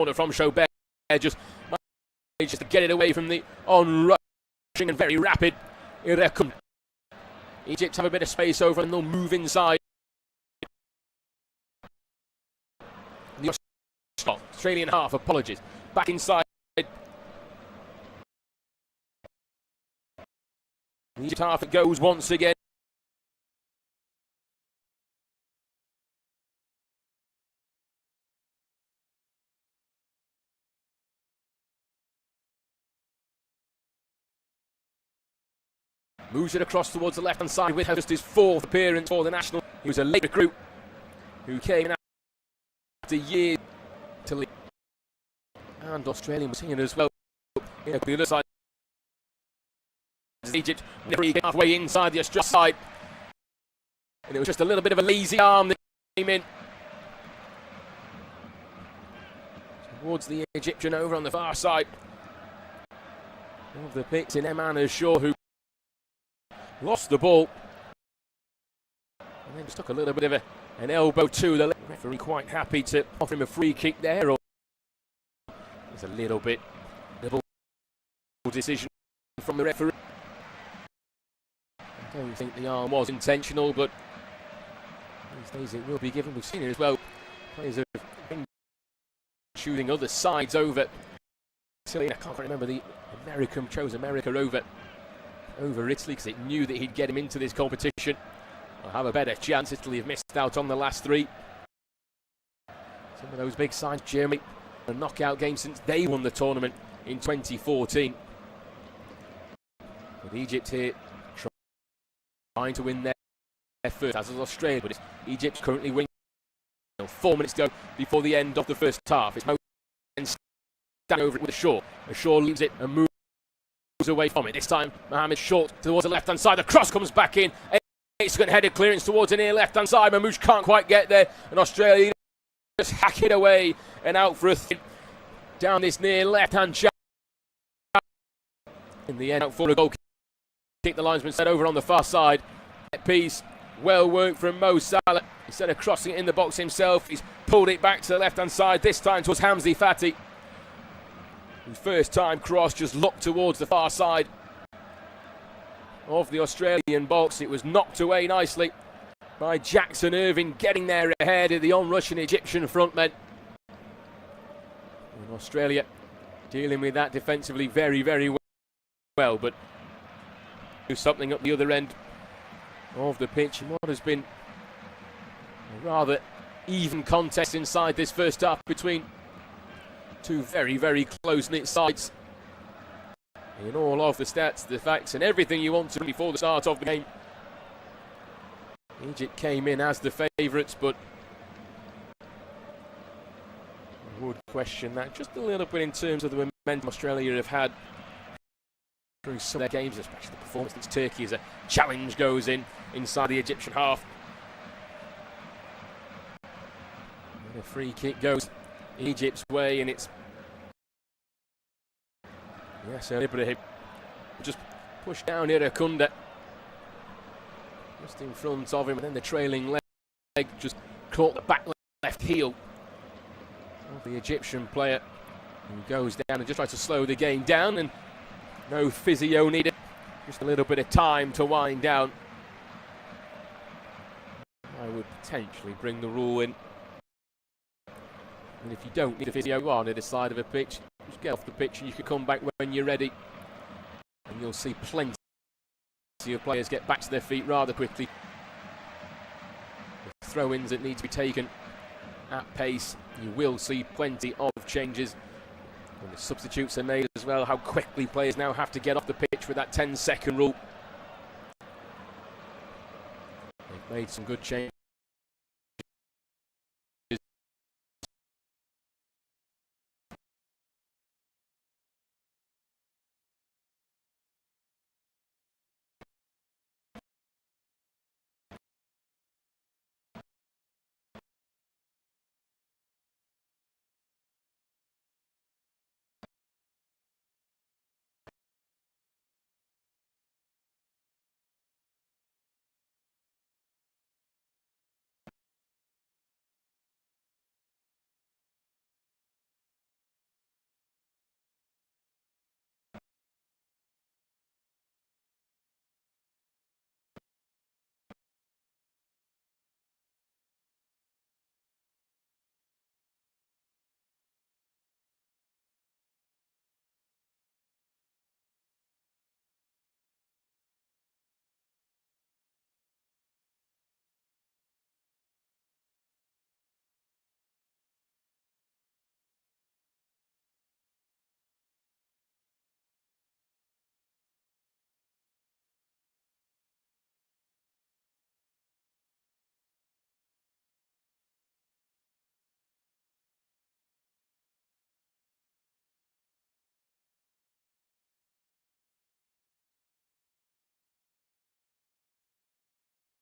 from Chaubert, just to get it away from the onrushing and very rapid Irekum. Egypt have a bit of space over and they'll move inside. The Australian half, apologies, back inside. The Egypt half, it goes once again. Moves it across towards the left-hand side with just his fourth appearance for the national. He was a late recruit who came in after years to lead. And Australian was here as well. The other side, Egypt halfway inside the Australian side. And it was just a little bit of a lazy arm that came in. Towards the Egyptian over on the far side of the pitch in Eman Shaw, who lost the ball and then just took a little bit of an elbow to the referee. Quite happy to offer him a free kick there. Or there's a little bit of a decision from the referee. I don't think the arm was intentional, but these days it will be given. We've seen it as well. Players have been shooting other sides over. I can't remember, the American chose America over Italy because it knew that he'd get him into this competition. I'll have a better chance. Italy have missed out on the last three. Some of those big sides, Germany, a knockout game since they won the tournament in 2014. With Egypt here trying to win their first, as is Australia, but Egypt's currently winning. 4 minutes to go before the end of the first half. It's Mo standing over it with Shaw. Shaw leaves it and moves away from it. This time Mohamed short towards the left hand side. The cross comes back in. It's got headed clearance towards the near left hand side. Mamouche can't quite get there, and Australia just hack it away and out for a down this near left hand channel. In the end, out for a goal kick. The linesman set over on the far side. Piece well worked from Mo Salah. Instead of crossing it in the box himself, he's pulled it back to the left hand side. This time towards Hamzi Fati. His first time cross just looked towards the far side of the Australian box. It was knocked away nicely by Jackson Irving, getting there ahead of the on-rushing Egyptian frontmen. And Australia dealing with that defensively very, very well, but do something up the other end of the pitch in what has been a rather even contest inside this first half between two very, very close-knit sides. In all of the stats, the facts, and everything you want to before the start of the game, Egypt came in as the favourites, but I would question that just a little bit in terms of the momentum Australia have had through some of their games, especially the performance against Turkey as a challenge goes inside the Egyptian half. And a free kick goes Egypt's way, and it's Ibrahim just pushed down Irakunda just in front of him, and then the trailing leg just caught the back left heel of the Egyptian player, who goes down and just tries to slow the game down, and no physio needed, just a little bit of time to wind down. I would potentially bring the rule in. And if you don't need a physio, you are near the side of a pitch, just get off the pitch and you can come back when you're ready. And you'll see plenty of players get back to their feet rather quickly. The throw-ins that need to be taken at pace, you will see plenty of changes. And the substitutes are made as well, how quickly players now have to get off the pitch with that 10-second rule. They've made some good changes.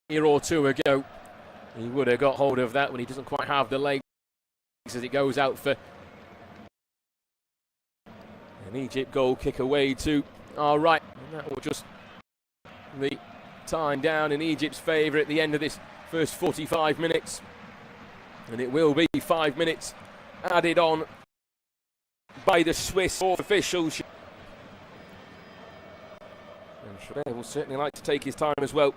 year or two ago, he would have got hold of that when he doesn't quite have the legs as it goes out for an Egypt goal kick away to our right. And that will just the time down in Egypt's favour at the end of this first 45 minutes. And it will be 5 minutes added on by the Swiss officials. And Schreiber will certainly like to take his time as well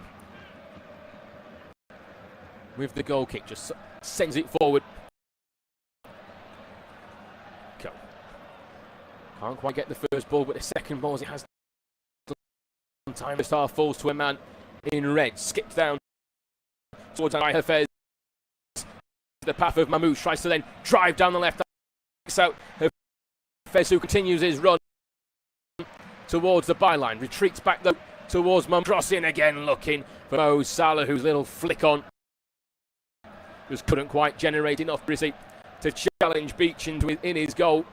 with the goal kick. Just sends it forward. Can't quite get the first ball, but the second ball, as it has time, the star falls to a man in red. Skips down towards Hafez. The path of Mamouche, tries to then drive down the left. Out Hafez, who continues his run towards the byline. Retreats back though towards Mamouche. Crossing again, looking for Mo Salah, whose little flick on just couldn't quite generate enough to challenge Beach in his goal.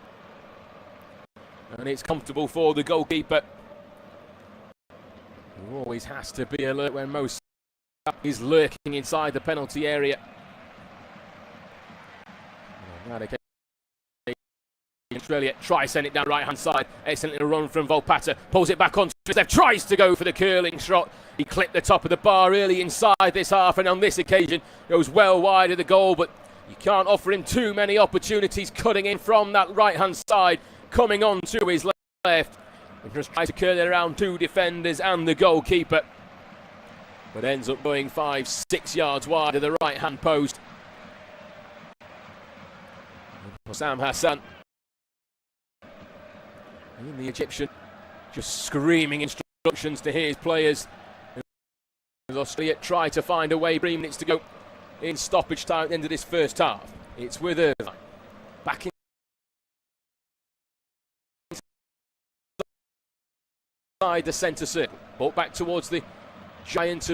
And it's comfortable for the goalkeeper, who always has to be alert when Mo Salah is lurking inside the penalty area. Australia tries to send it down the right hand side. Excellent run from Volpatta. Pulls it back on to his left. Tries to go for the curling shot. He clipped the top of the bar early inside this half, and on this occasion goes well wide of the goal. But you can't offer him too many opportunities. Cutting in from that right hand side, coming on to his left. He just tries to curl it around two defenders and the goalkeeper, but ends up going 5-6 yards wide of the right hand post. Sam Hassan, and the Egyptian just screaming instructions to his players as Australia try to find a way. 3 minutes to go in stoppage time at the end of this first half. It's with Irvine back inside the centre circle. Ball back towards the giant.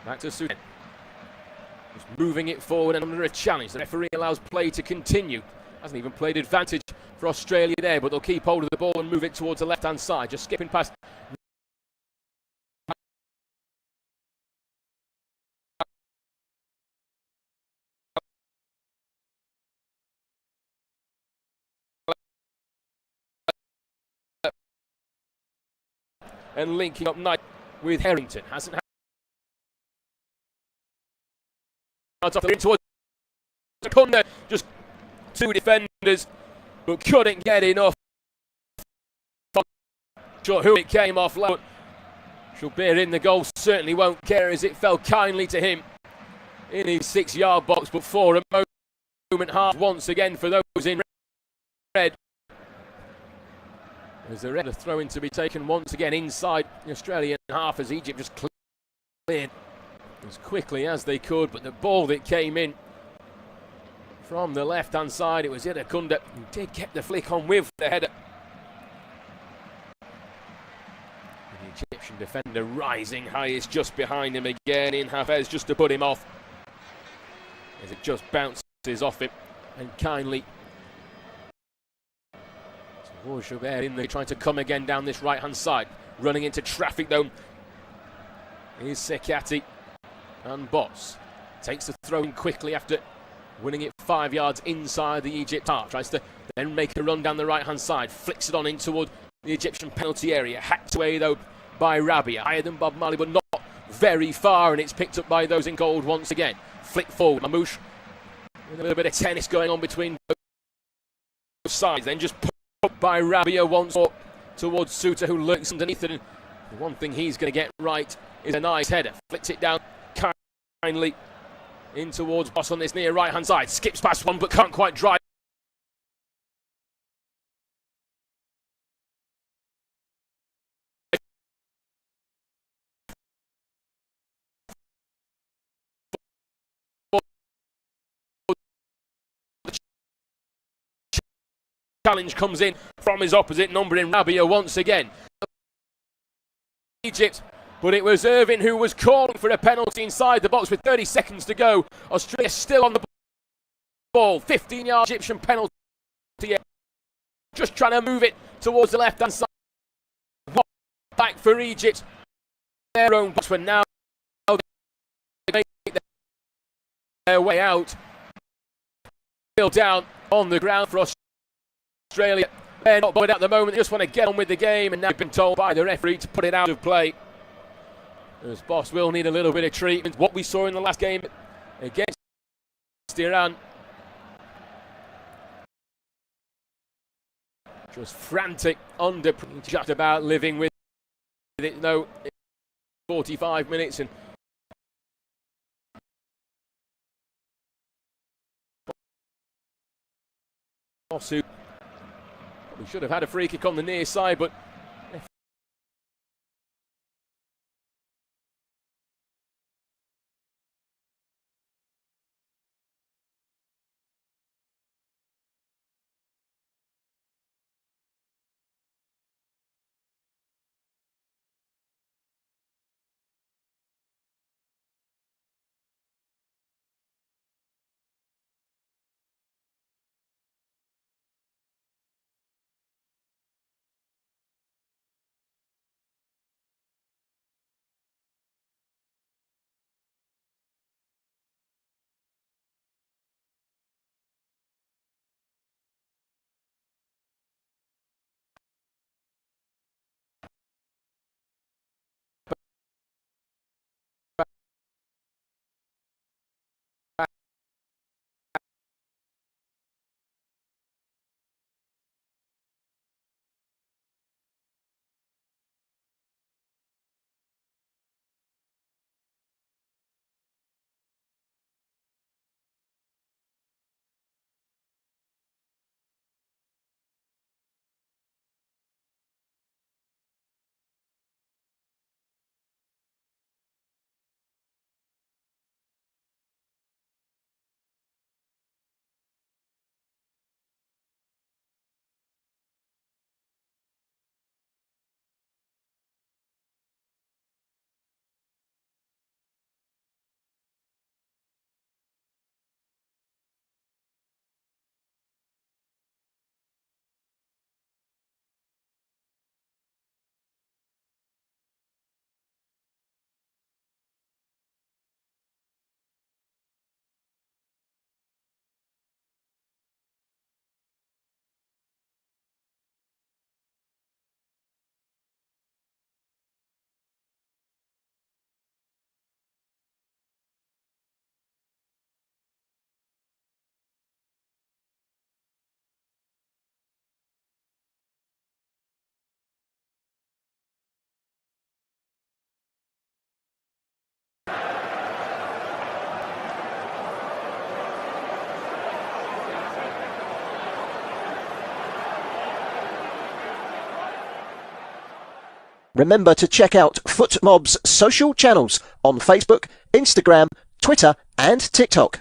Back to Sudan. Just moving it forward and under a challenge. The referee allows play to continue. Hasn't even played advantage for Australia there, but they'll keep hold of the ball and move it towards the left-hand side. Just skipping past. And linking up nice with Harrington. Hasn't had towards the corner. Just two defenders, but couldn't get enough. Not sure who it came off. Schreiber in the goal certainly won't care, as it fell kindly to him in his 6-yard box. But for a moment, half once again for those in red. There's the red throw-in to be taken once again inside the Australian half, as Egypt just cleared as quickly as they could. But the ball that came in from the left-hand side, it was Irakunda who did get the flick on with the header. The Egyptian defender rising highest just behind him again in Hafez, just to put him off, as it just bounces off him and kindly. Schreiber in there trying to come again down this right-hand side. Running into traffic though is Sekati, and Boss takes the throw in quickly after winning it 5 yards inside the Egypt half. Tries to then make a run down the right-hand side. Flicks it on in toward the Egyptian penalty area. Hacked away though by Rabia. Higher than Bob Marley, but not very far, and it's picked up by those in gold once again. Flick forward. Mamouche with a little bit of tennis going on between both sides. Then just up by Rabia once more towards Suter, who lurks underneath it. And the one thing he's going to get right is a nice header. Flicks it down kindly in towards Boss on this near right-hand side. Skips past one but can't quite drive. Challenge comes in from his opposite number in Rabia once again. Egypt, but it was Irvine who was calling for a penalty inside the box with 30 seconds to go. Australia still on the ball. 15-yard Egyptian penalty. Just trying to move it towards the left-hand side. Back for Egypt. Their own box, but now their way out. Still down on the ground for Australia. They're not bothered at the moment, they just want to get on with the game, and now they've been told by the referee to put it out of play. As Boss will need a little bit of treatment. What we saw in the last game against Iran. Just frantic, under, just about living with it. No, 45 minutes and Boss, who we should have had a free kick on the near side, but remember to check out FootMob's social channels on Facebook, Instagram, Twitter and TikTok.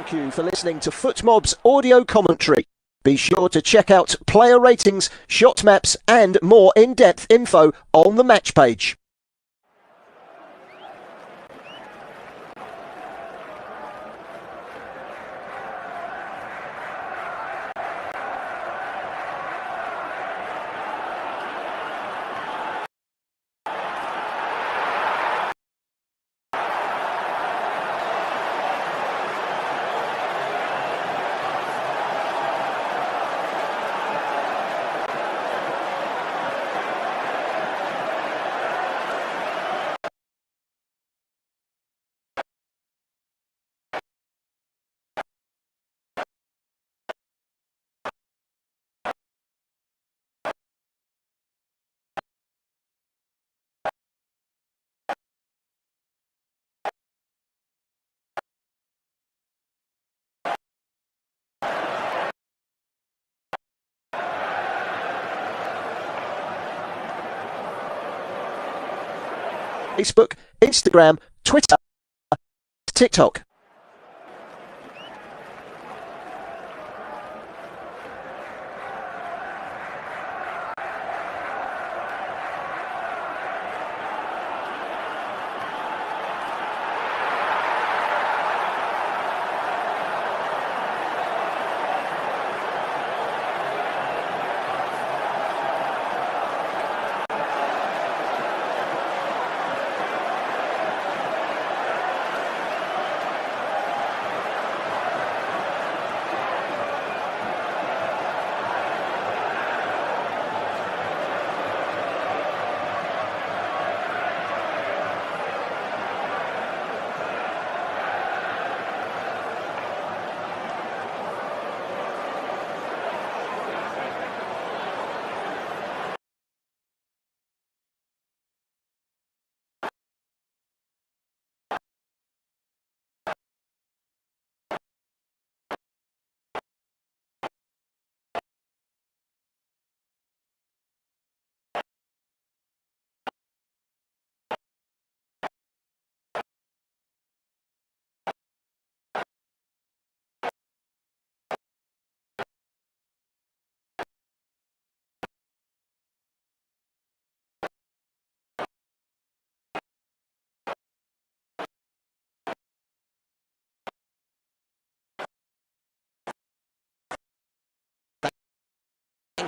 Thank you for listening to FootMob's audio commentary. Be sure to check out player ratings, shot maps and more in-depth info on the match page. Facebook, Instagram, Twitter, TikTok.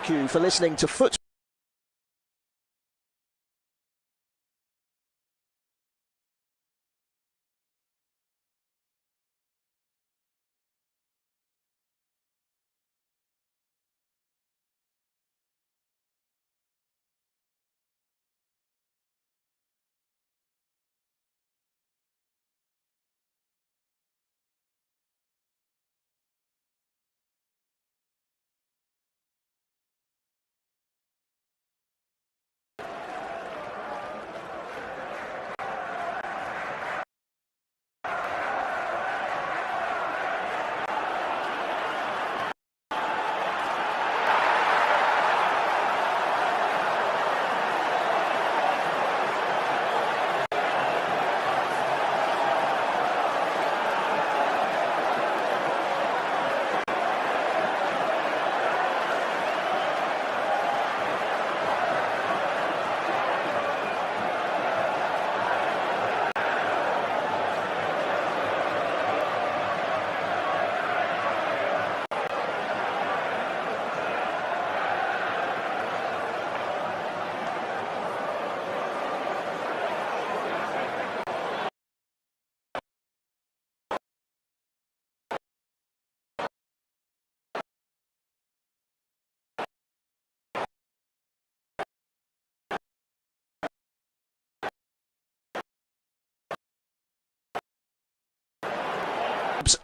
Thank you for listening to Foot.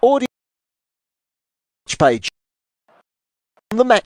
Audio page on the match.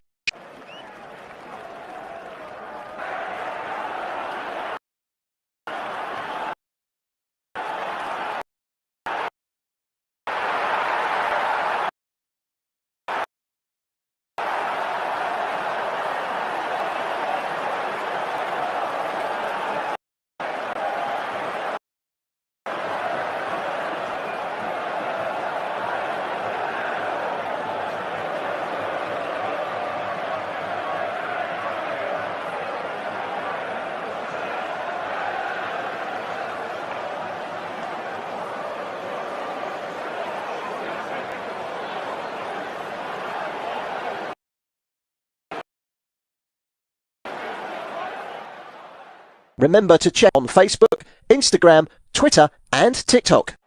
Remember to check on Facebook, Instagram, Twitter and TikTok.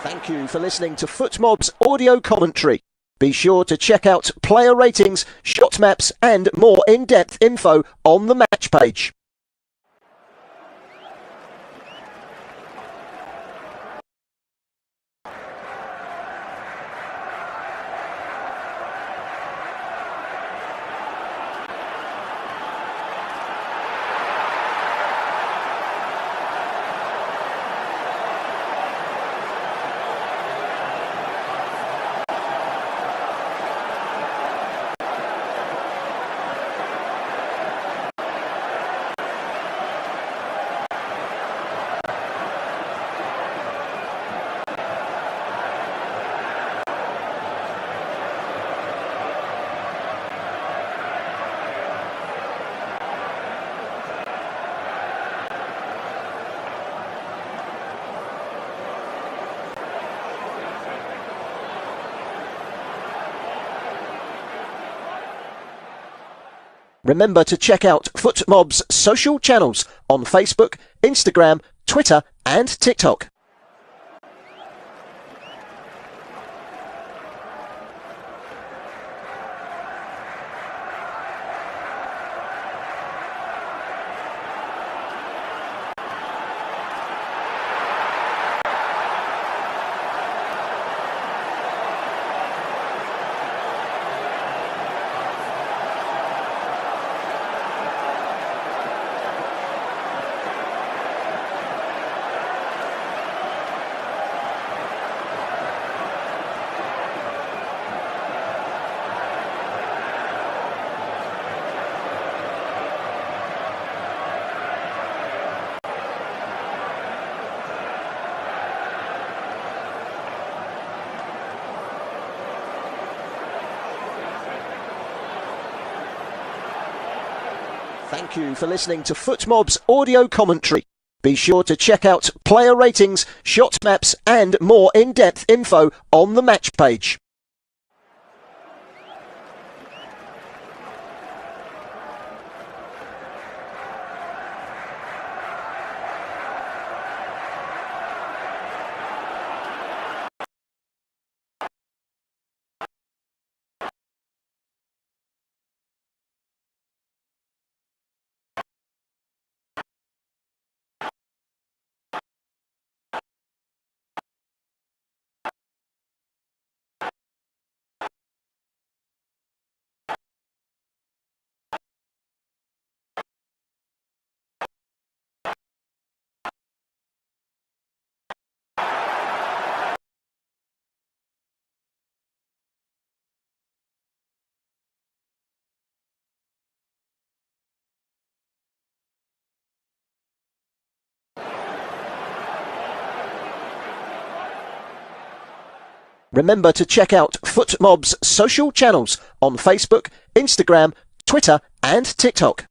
Thank you for listening to FootMob's audio commentary. Be sure to check out player ratings, shot maps and more in-depth info on the match page. Remember to check out FootMob's social channels on Facebook, Instagram, Twitter and TikTok. Thank you for listening to FootMob's audio commentary. Be sure to check out player ratings, shot maps and more in-depth info on the match page. Remember to check out FootMob's social channels on Facebook, Instagram, Twitter and TikTok.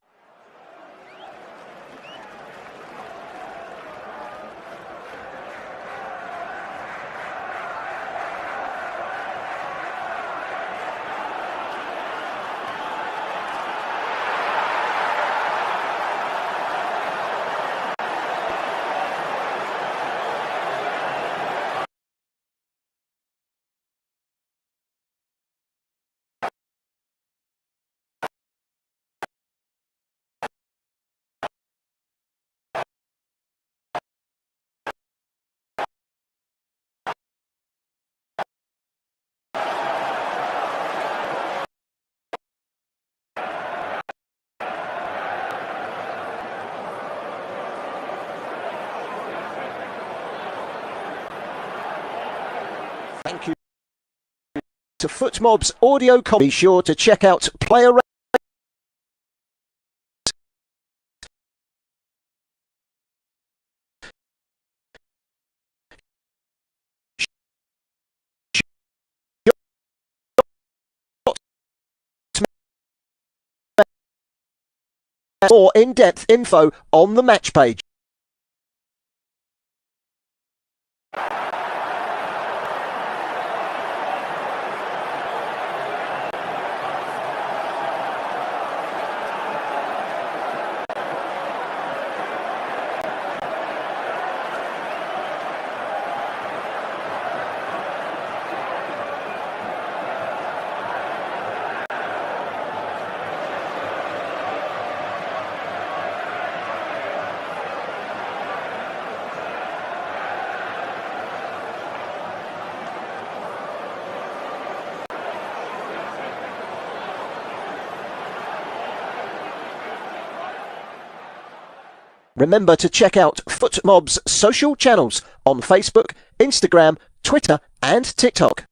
Thank you to FootMob's audio commentary. Be sure to check out player more in-depth info on the match page. Remember to check out FootMob's social channels on Facebook, Instagram, Twitter and TikTok.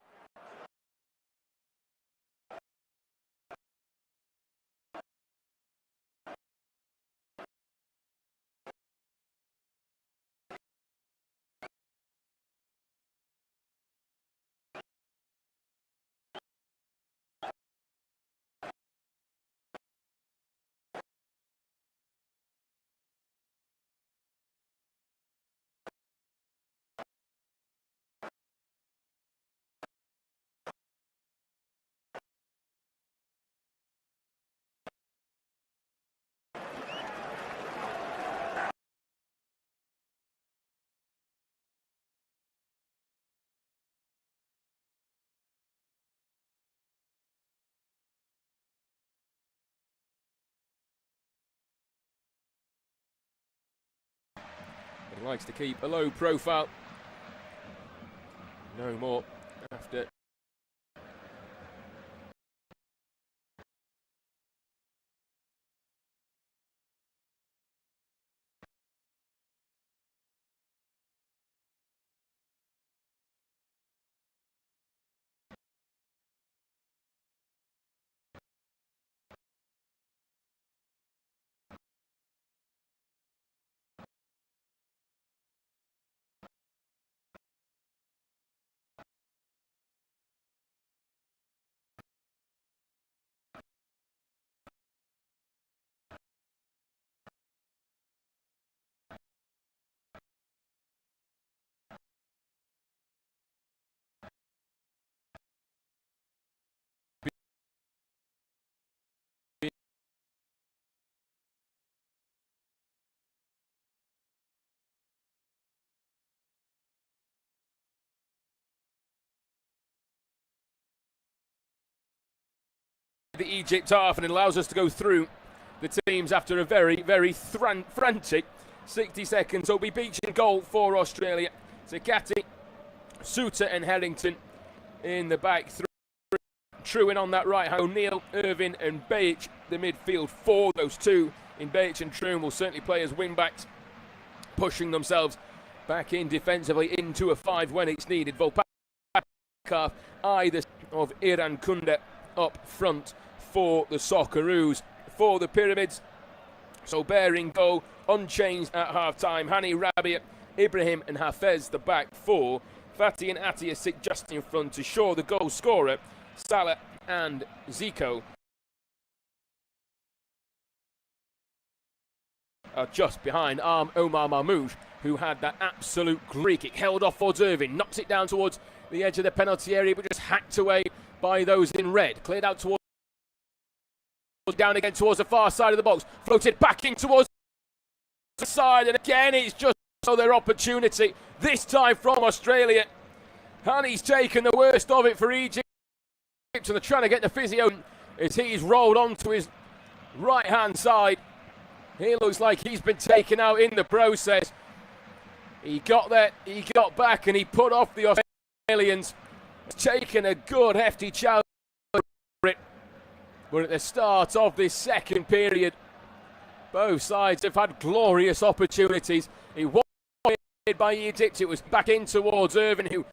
He likes to keep a low profile. No more after. The Egypt half, and it allows us to go through the teams after a very, very frantic 60 seconds. Obi Beach in goal for Australia. Sakati, Suter and Harrington in the back three. Truin on that right hand. O'Neill, Irvin and Baich, the midfield four. Those two in Baich and Truin will certainly play as wing-backs, pushing themselves back in defensively into a 5 when it's needed. Volpakar, either of Iran Kunda up front for the Socceroos. For the Pyramids, so bearing goal, unchanged at half-time. Hani, Rabia, Ibrahim and Hafez, the back four. Fatih and Atiyah sit just in front to Shaw, the goal scorer. Salah and Zico are just behind Omar Mahmoud, who had that absolute free kick, held off for Irvin, knocks it down towards the edge of the penalty area, but just hacked away by those in red. Cleared out towards down again towards the far side of the box, floated back in towards the side, and again it's just so their opportunity, this time from Australia. And he's taken the worst of it for Egypt, and they're trying to get the physio as he's rolled onto his right hand side. He looks like he's been taken out in the process. He got there, he got back, and he put off the Australians. Taken a good hefty challenge for it. But at the start of this second period, both sides have had glorious opportunities. It was by Egypt, it was back in towards Irvin, who